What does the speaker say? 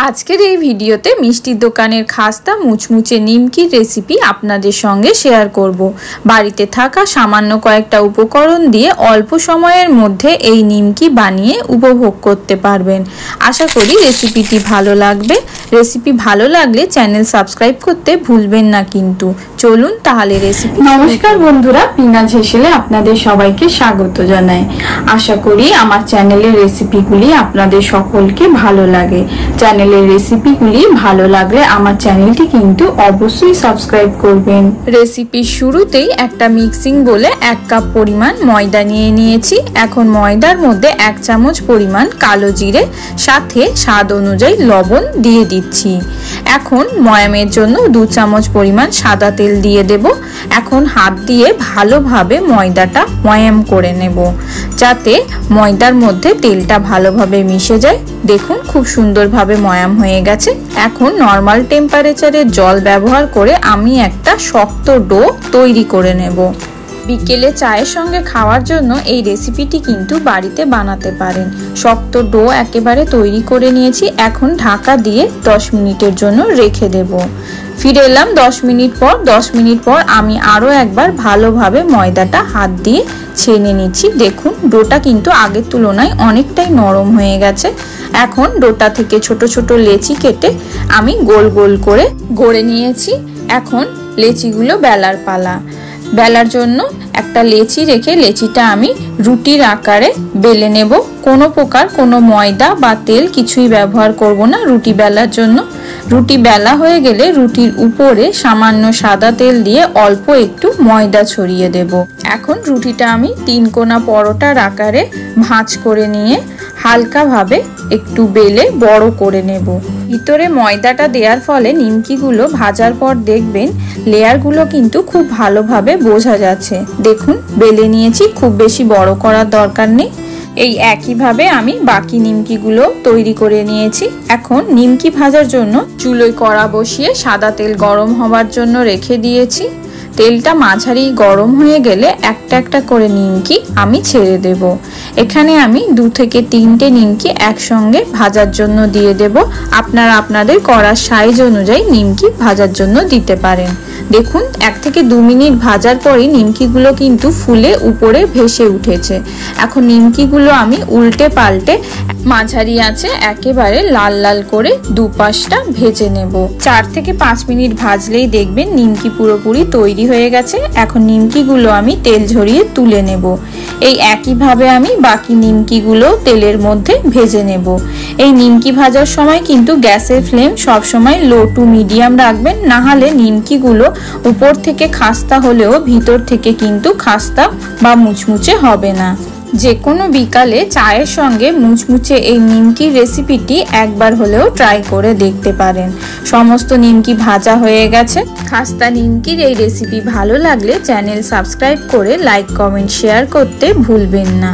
আজকের এই ভিডিওতে মিষ্টির দোকানের খাস্তা মুচমুচে নিমকির রেসিপি আপনাদের সঙ্গে শেয়ার করব। বাড়িতে থাকা সামান্য কয়েকটা উপকরণ দিয়ে অল্প সময়ের মধ্যে এই নিমকি বানিয়ে উপভোগ করতে পারবেন। আশা করি রেসিপিটি ভালো লাগবে। রেসিপি ভালো লাগলে চ্যানেল সাবস্ক্রাইব করতে ভুলবেন না কিন্তু। চলুন তাহলে রেসিপি। নমস্কার বন্ধুরা, পিনাজ হেসেলে আপনাদের সবাইকে স্বাগত জানাই। আশা করি আমার চ্যানেলের রেসিপিগুলি আপনাদের সকলকে ভালো লাগে। চ্যানেলের রেসিপিগুলি ভালো লাগলে আমার চ্যানেলটি কিন্তু অবশ্যই সাবস্ক্রাইব করবেন। রেসিপির শুরুতেই একটা মিক্সিং বলে 1 কাপ পরিমাণ ময়দা নিয়ে নিয়েছি। এখন ময়দার মধ্যে 1 চামচ পরিমাণ কালো জিরে সাথে স্বাদ অনুযায়ী লবণ দিয়ে দিচ্ছি। এখন ময়ামের জন্য 2 চামচ পরিমাণ সাদা তেল দিয়ে দেব। এখন হাত দিয়ে ভালোভাবে ময়দাটা ময়াম করে নেব, যাতে ময়দার মধ্যে তেলটা ভালোভাবে মিশে যায়। দেখুন খুব সুন্দরভাবে ময়াম হয়ে গেছে। এখন নর্মাল টেম্পারেচারে জল ব্যবহার করে আমি একটা শক্ত ডো তৈরি করে নেব। বিকেলে চায়ের সঙ্গে খাওয়ার জন্য এই রেসিপিটি কিন্তু বাড়িতে বানাতে পারেন। শক্ত ডো একেবারে তৈরি করে নিয়েছি। এখন ঢাকা দিয়ে 10 মিনিটের জন্য রেখে দেব। ফিরে এলাম 10 মিনিট পর। 10 মিনিট পর আমি আরও একবার ভালোভাবে ময়দাটা হাত দিয়ে ছেনে নিচ্ছি। দেখুন ডোটা কিন্তু আগের তুলনায় অনেকটাই নরম হয়ে গেছে। এখন ডোটা থেকে ছোট ছোট লেচি কেটে আমি গোল গোল করে গড়ে নিয়েছি। এখন লেচিগুলো বেলার পালা। বেলার জন্য একটা লেচি রেখে লেচিটা আমি রুটির আকারে বেলে নেব। কোনো প্রকার কোনো ময়দা বা তেল কিছুই ব্যবহার করব না রুটি বেলার জন্য। রুটি বেলা হয়ে গেলে রুটির উপরে সামান্য সাদা তেল দিয়ে অল্প একটু ময়দা ছড়িয়ে দেব। এখন রুটিটা আমি 3 কোনা পরোটার আকারে ভাঁজ করে নিয়ে হালকাভাবে একটু বেলে বড় করে নেব। ভিতরে ময়দাটা দেওয়ার ফলে নিমকিগুলো ভাজার পর দেখবেন লেয়ারগুলো কিন্তু খুব ভালোভাবে বোঝা যাচ্ছে। দেখুন বেলে নিয়েছি, খুব বেশি বড় করার দরকার নেই। এই একইভাবে আমি বাকি নিমকিগুলো তৈরি করে নিয়েছি। এখন নিমকি ভাজার জন্য চুলোয় কড়া বসিয়ে সাদা তেল গরম হওয়ার জন্য রেখে দিয়েছি। তেলটা মাঝারি গরম হয়ে গেলে একটা একটা করে নিমকি আমি ছেড়ে দেব। এখানে আমি 2 থেকে 3টে নিমকি একসঙ্গে ভাজার জন্য দিয়ে দেব। আপনারা আপনাদের কড়ার সাইজ অনুযায়ী নিমকি ভাজার জন্য দিতে পারেন। দেখুন 1 থেকে 2 মিনিট ভাজার পরই নিমকিগুলো কিন্তু ফুলে উপরে ভেসে উঠেছে। এখন নিমকিগুলো আমি উল্টে পাল্টে মাঝারি আঁচে একেবারে লাল লাল করে দুপাশটা ভেজে নেব। 4 থেকে 5 মিনিট ভাজলেই দেখবেন নিমকি পুরোপুরি তৈরি হয়ে গেছে। এখন নিমকিগুলো আমি তেল ঝরিয়ে তুলে নেব। এই একইভাবে আমি বাকি নিমকিগুলো তেলের মধ্যে ভেজে নেব। এই নিমকি ভাজার সময় কিন্তু গ্যাসের ফ্লেম সবসময় লো টু মিডিয়াম রাখবেন, না হলে নিমকিগুলো উপর থেকে খাস্তা হলেও ভিতর থেকে কিন্তু খাস্তা বা মুচমুচে হবে না। যে কোনো বিকালে চায়ের সঙ্গে মুচমুচে এই নিমকির রেসিপিটি একবার হলেও ট্রাই করে দেখতে পারেন। সমস্ত নিমকি ভাজা হয়ে গেছে। খাস্তা নিমকির এই রেসিপি ভালো লাগলে চ্যানেল সাবস্ক্রাইব করে লাইক কমেন্ট শেয়ার করতে ভুলবেন না।